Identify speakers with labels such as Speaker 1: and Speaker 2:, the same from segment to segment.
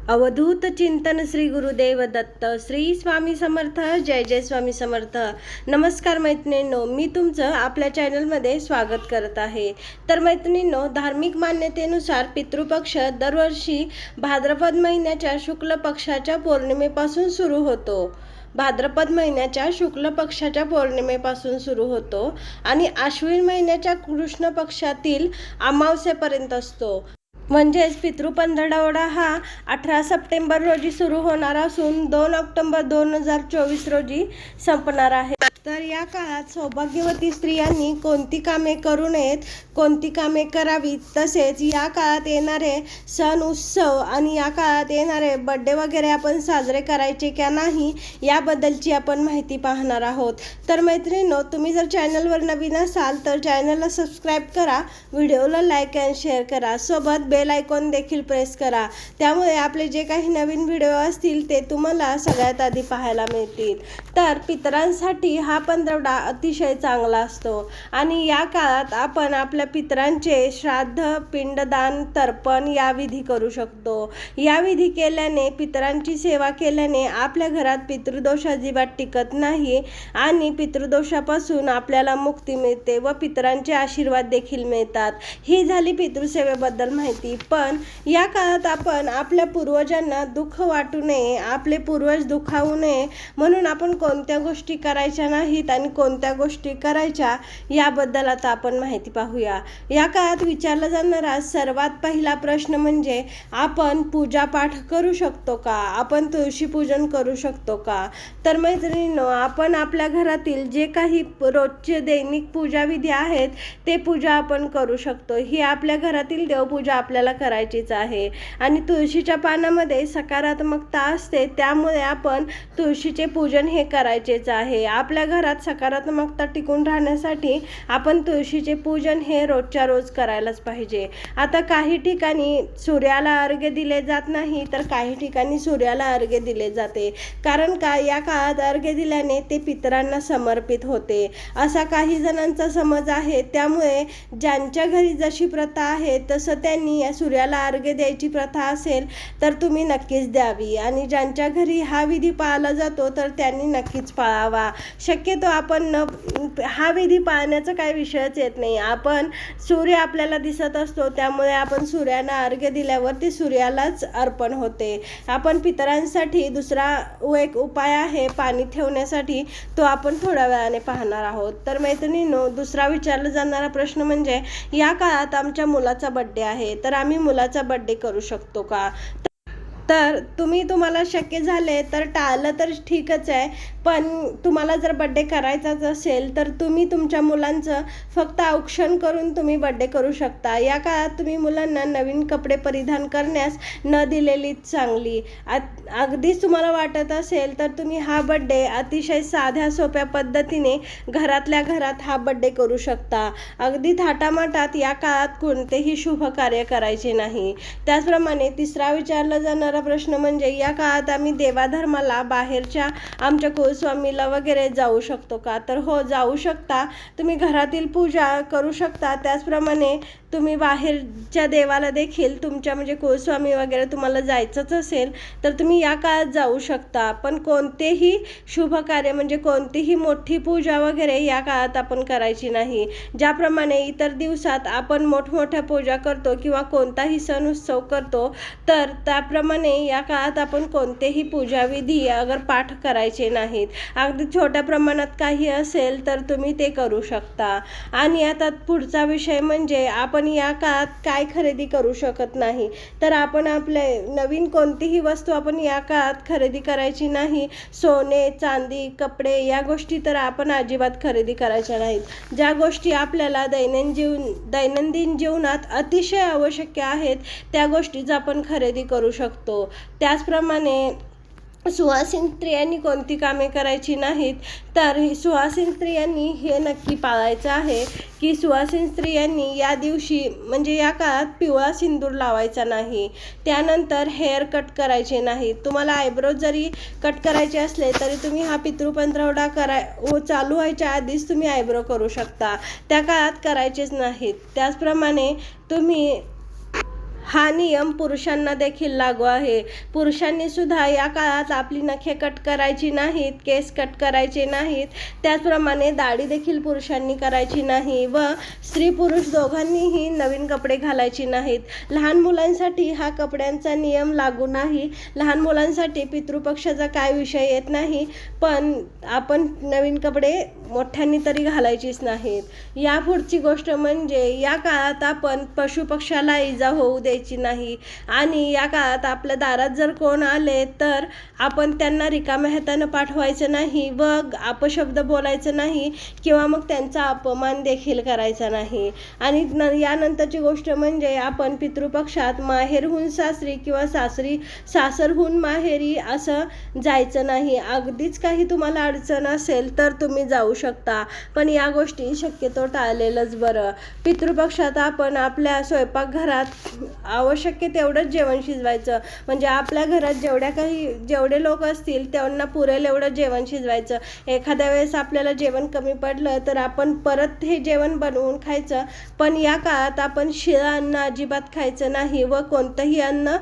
Speaker 1: अवधूत चिंतन श्री गुरुदेव दत्त श्री स्वामी समर्थ जय जय स्वामी समर्थ। नमस्कार मैत्रिणींनो, मी तुमचं आपल्या चॅनलमध्ये स्वागत करत आहे। तर मैत्रिणींनो, धार्मिक मान्यतेनुसार पितृपक्ष दरवर्षी भाद्रपद महिन्याच्या शुक्ल पक्षाच्या पौर्णिमेपासून सुरू होतो। भाद्रपद महिन्याच्या शुक्ल पक्षाच्या पौर्णिमेपासून सुरू होतो आणि आश्विन महिन्याच्या कृष्ण पक्षातील अमावस्येपर्यंत असतो। म्हणजेच पितृपंधरवडा हा 18 सप्टेंबर रोजी सुरू होणार असून 2 ऑक्टोबर 2024 रोजी संपणार आहे। तर या काळात सौभाग्यवती स्त्रियांनी कोणती कामे करू नयेत, कोणती कामे करावीत, तसेच या काळात येणारे सण उत्सव आणि या काळात येणारे बर्थडे वगैरे आपण साजरे करायचे की नाही याबद्दलची आपण माहिती पाहणार आहोत। तर मैत्रिणींनो, तुम्ही जर चॅनलवर नवीन असाल तर चॅनलला सबस्क्राईब करा, व्हिडिओला लाईक अँड शेअर करा, सोबत बेल आयकॉन देखील प्रेस करा। त्यामुळे आपले जे काही नवीन व्हिडिओ असतील ते तुम्हाला सगळ्यात आधी पाहायला मिळतील। तर पितरांसाठी हा पंधरवडा अतिशय चांगला असतो आणि या काळात आपण आपल्या पितरांचे श्राद्ध, पिंडदान, तर्पण या विधी करू शकतो। या विधी केल्याने, पितरांची सेवा केल्याने आपल्या घरात पितृदोष अजिबात टिकत नाही आणि पितृदोषापासून आपल्याला मुक्ती मिळते व पितरांचे आशीर्वाद देखील मिळतात। ही झाली पितृसेवेबद्दल माहिती। पण या काळात आपण आपल्या पूर्वजांना दुःख वाटू नये, आपले पूर्वज दुखावू नये म्हणून आपण कोणत्या गोष्टी करायच्या नाहीत आणि कोणत्या गोष्टी करायच्या याबद्दल आता आपण माहिती पाहूया। या काळात विचारला जाणारा सर्वात पहिला प्रश्न म्हणजे आपण पूजापाठ करू शकतो का, आपण तुळशी पूजन करू शकतो का। तर मैत्रिणींनो, आपण आपल्या घरातील जे काही रोजचे दैनिक पूजाविधी आहेत ते पूजा आपण करू शकतो। ही आपल्या घरातील देवपूजा आपल्याला करायचीच आहे आणि तुळशीच्या पानामध्ये सकारात्मकता असते, त्यामुळे आपण तुळशीचे पूजन हे करायचेच आहे। आपल्या घरात सकारात्मकता टिकून राहण्यासाठी आपण तुळशीचे पूजन हे रोजच्या रोज करायलाच पाहिजे। आता काही ठिकाणी सूर्याला अर्घ्य दिले जात नाही तर काही ठिकाणी सूर्याला अर्घ्य दिले जाते, कारण का या काळात अर्घ्य दिल्याने ते पितरांना समर्पित होते असा काही जणांचा समज आहे। त्यामुळे ज्यांच्या घरी जशी प्रथा आहे तसं त्यांनी या सूर्याला अर्घ्य द्यायची प्रथा असेल तर तुम्ही नक्कीच द्यावी आणि ज्यांच्या घरी हा विधी पाळला जातो तर त्यांनी नक्कीच पाळावा। शक्यतो आपण हा विधी पाळण्याचा काही विषयच येत नाही। आपण सूर्य आपल्याला दिसत असतो, त्यामुळे आपण सूर्याला अर्घ्य दिल्यावर ते सूर्यालाच अर्पण होते। आपण पितरांसाठी दुसरा एक उपाय आहे पाणी ठेवण्यासाठी, तो आपण थोड्या वेळाने पाहणार आहोत। तर मैत्रिणींनो, दुसरा विचारला जाणारा प्रश्न म्हणजे या काळात आमच्या मुलाचा बर्थडे आहे तर आम्ही मुलाचा बर्थडे करू शकतो का। तर तुम्हाला शक्य झाले तर टाळलं तर ठीकच आहे, पण तुम्हाला जर बर्थडे करायचाच असेल तर तुम्ही तुमच्या मुलांचं फक्त औक्षण करून तुम्ही बर्थडे करू शकता। या काळात तुम्ही मुलांना नवीन कपडे परिधान करण्यास न दिलेलीच चांगली। अगदीच तुम्हाला वाटत असेल तर तुम्ही हा बर्थडे अतिशय साध्या सोप्या पद्धतीने घरातल्या घरात हा बर्थडे करू शकता। अगदी थाटामाटात या काळात कोणतेही शुभ कार्य करायचे नाही। त्याचप्रमाणे तिसरा विचारला जाणारा प्रश्न म्हणजे या काळात आम्ही देवाधर्माला, बाहेरच्या आमच्या कुलस्वामीला वगैरे जाऊ शकतो का। तर हो, जाऊ शकता। तुम्ही घरातील पूजा करू शकता, त्याचप्रमाणे तुम्ही बाहेरच्या देवाला देखील तुमच्या म्हणजे कुलस्वामी वगैरे तुम्हाला जायचंच असेल तर तुम्ही या काळात जाऊ शकता। पण कोणतेही शुभ कार्य म्हणजे कोणतीही मोठी पूजा वगैरे या काळात आपण करायची नाही। ज्याप्रमाणे इतर दिवसात आपण मोठमोठ्या पूजा करतो किंवा कोणताही सण उत्सव करतो, तर त्याप्रमाणे या काळात आपण कोणतेही पूजाविधी अगर पाठ करायचे नाहीत। अगदी छोट्या प्रमाणात काही असेल तर तुम्ही ते करू शकता। आणि आता पुढचा विषय म्हणजे आपण या काळात काय खरेदी करू शकत नाही। तर आपण आपले नवीन कोणतीही वस्तू आपण या काळात खरेदी करायची नाही। सोने, चांदी, कपडे या गोष्टी तर आपण अजिबात खरेदी करायच्या नाहीत। ज्या गोष्टी आपल्याला दैनंदिन जीवनात अतिशय आवश्यक आहेत त्या गोष्टीच आपण खरेदी करू शकतो। त्याचप्रमाणे सुवासिन स्त्रियांनी कोणती कामे करायची नाहीत, तर सुवासिन स्त्रियांनी हे नक्की पाळायचं आहे की सुवासिन स्त्रियांनी या दिवशी म्हणजे या काळात पिवळा सिंदूर लावायचा नाही। त्यानंतर हेअर कट करायचे नाही। तुम्हाला आयब्रो जरी कट करायचे असले तरी तुम्ही हा पितृपंधरवडा चालू व्हायच्या आधीच तुम्ही आयब्रो करू शकता, त्या काळात करायचेच नाहीत। त्याचप्रमाणे तुम्ही हा नियम पुरुषांना देखील लागू आहे. पुरुषांनी सुद्धा या काळात आपली नखे कट करायची नाहीत, केस कट करायचे नाहीत. त्याचप्रमाणे दाढी देखील पुरुषांनी करायची नाही व स्त्री पुरुष दोघांनीही नवीन कपडे घालायची नाहीत. लहान मुलांसाठी हा कपड्यांचा नियम लागू नाही. लहान मुलांसाठी पितृपक्षाचा काय विषय येत नाही, पण आपण नवीन कपडे मोठ्यांनी तरी घालायचीच नाहीत. या पुढची गोष्ट म्हणजे या काळात आपण पशुपक्षाला इजा होऊ द्यायची नाही आणि या काळात आपल्या दारात जर कोण आले तर आपण त्यांना रिकाम्या हातानं पाठवायचं नाही व अपशब्द बोलायचं नाही किंवा मग त्यांचा अपमान देखील करायचा नाही. आणि यानंतरची गोष्ट म्हणजे आपण पितृपक्षात माहेरहून सासरी किंवा सासरहून माहेरी असं जायचं नाही. अगदीच काही तुम्हाला अडचण असेल तर तुम्ही जाऊ शकता, पण या गोष्टी शक्यतो टाळलेलंच बरं. पितृपक्षात आपण आपल्या स्वयंपाकघरात आवश्यक तेवढंच जेवण शिजवायचं. म्हणजे आपल्या घरात जेवढे लोक असतील त्यांना पुरेल एवढं जेवण शिजवायचं. एखाद्या वेळेस आपल्याला जेवण कमी पडलं तर आपण परत हे जेवण बनवून खायचं. पण या काळात आपण शिळं अन्न अजिबात खायचं नाही व कोणतंही अन्न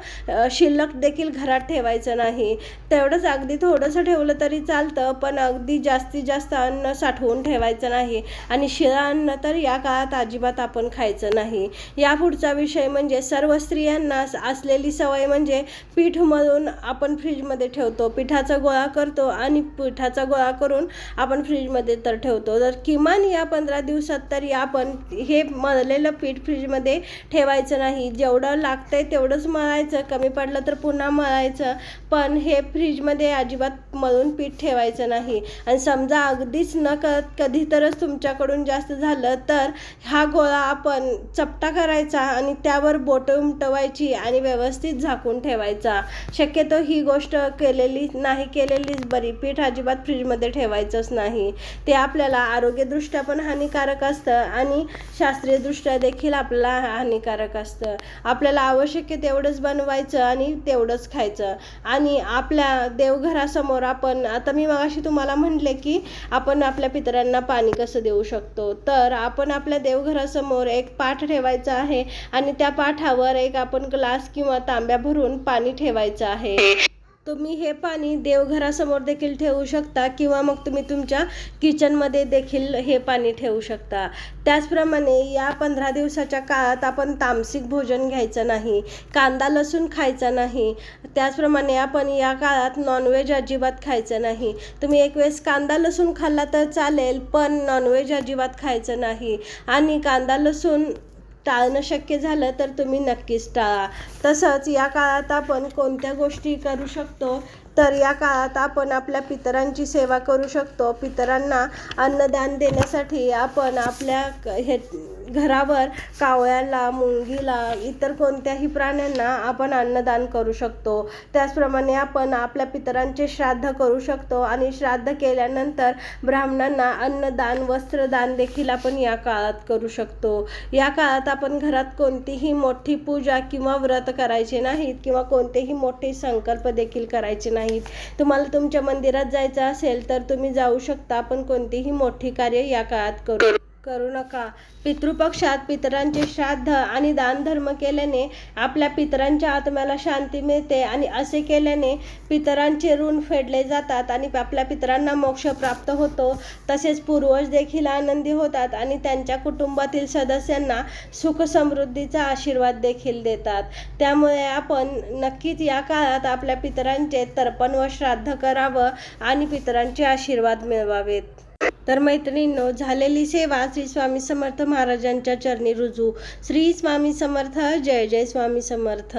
Speaker 1: शिल्लक देखील घरात ठेवायचं नाही. तेवढंच अगदी थोडंसं ठेवलं तरी चालतं, पण अगदी जास्तीत जास्त अन्न साठवून ठेवायचं नाही आणि शिळं अन्न तर या काळात अजिबात आपण खायचं नाही. या पुढचा विषय म्हणजे सर्व स्त्रियांना असलेली सवय म्हणजे पीठ मळून आपण फ्रीजमध्ये ठेवतो. पिठाचा गोळा करतो आणि पिठाचा गोळा करून आपण फ्रीजमध्ये तर ठेवतो. तर किमान या 15 दिवसात तरी आपण हे मळलेलं पीठ फ्रीजमध्ये ठेवायचं नाही. जेवढं लागतंय तेवढंच मळायचं, कमी पडलं तर पुन्हा मळायचं, पण हे फ्रीजमध्ये अजिबात मळून पीठ ठेवायचं नाही. आणि समजा अगदीच न कधी तरच तुमच्याकडून जास्त झालं तर हा गोळा आपण चपटा करायचा आणि त्यावर बोटं उमटवायची आणि व्यवस्थित झाकून ठेवायचा. शक्यतो ही गोष्ट केलेलीच बरी. पीठ अजिबात फ्रीजमध्ये ठेवायचंच नाही. ते आपल्याला आरोग्यदृष्ट्या पण हानिकारक असतं आणि शास्त्रीयदृष्ट्या देखील आपल्याला हानिकारक असतं. आपल्याला आवश्यक तेवढंच बनवायचं आणि तेवढंच खायचं. आणि आपल्या देवघरासमोर आपण आता मी मगाशी तुम्हाला म्हटले की आपण आपल्या पितरांना पाणी कसं देऊ शकतो, तर आपण आपल्या देवघरासमोर एक पाट ठेवायचा आहे आणि त्या पाठावर एक आपण ग्लास किंवा तांब्या भरून पाणी ठेवायचं आहे. तुम्ही हे पाणी देवघरासमोर देखील ठेवू शकता किंवा मग तुम्ही तुमच्या किचनमध्ये देखील हे पाणी ठेवू शकता. त्याचप्रमाणे या 15 दिवसाच्या काळात आपण तामसिक भोजन घ्यायचं नाही, कांदा लसूण खायचा नाही. त्याचप्रमाणे आपण या काळात नॉनव्हेज अजिबात खायचं नाही. तुम्ही एक वेळेस कांदा लसूण खाल्ला तर चालेल, पण नॉनव्हेज अजिबात खायचं नाही. आणि कांदा लसूण टाळणं शक्य झालं तर तुम्ही नक्कीच टाळा. तसंच या काळात आपण कोणत्या गोष्टी करू शकतो, तर या काळात आपण आपल्या पितरांची सेवा करू शकतो. पितरांना अन्नदान देण्यासाठी आपण आपल्या घरावर कावळ्याला, मुंगीला, इतर कोणत्याही प्राण्यांना आपण अन्नदान करू शकतो. त्याचप्रमाणे आपण आपल्या पितरांचे श्राद्ध करू शकतो आणि श्राद्ध केल्यानंतर ब्राह्मणांना अन्नदान, वस्त्रदान देखील आपण या काळात करू शकतो. या काळात आपण घरात कोणतीही मोठी पूजा किंवा व्रत करायचे नाहीत किंवा कोणतेही मोठे संकल्प देखील करायचे नाहीत. तुम्हाला तुमच्या मंदिरात जायचं असेल तर तुम्ही जाऊ शकता, पण कोणतीही मोठी कार्य या काळात करू नका. पितृपक्षात पितरांचे श्राद्ध आणि दानधर्म केल्याने आपल्या पितरांच्या आत्म्याला शांती मिळते आणि असे केल्याने पितरांचे ऋण फेडले जातात आणि आपल्या पितरांना मोक्ष प्राप्त होतो. तसेच पूर्वज देखील आनंदी होतात आणि त्यांच्या कुटुंबातील सदस्यांना सुख समृद्धीचा आशीर्वाद देखील देतात. त्यामुळे आपण नक्कीच या काळात आपल्या पितरांचे तर्पण व श्राद्ध करावं आणि पितरांचे आशीर्वाद मिळवावेत. तर मैत्रिणींनो, झालेली सेवा श्री स्वामी समर्थ महाराजांच्या चरणी रुजू. श्री स्वामी समर्थ. जय जय स्वामी समर्थ.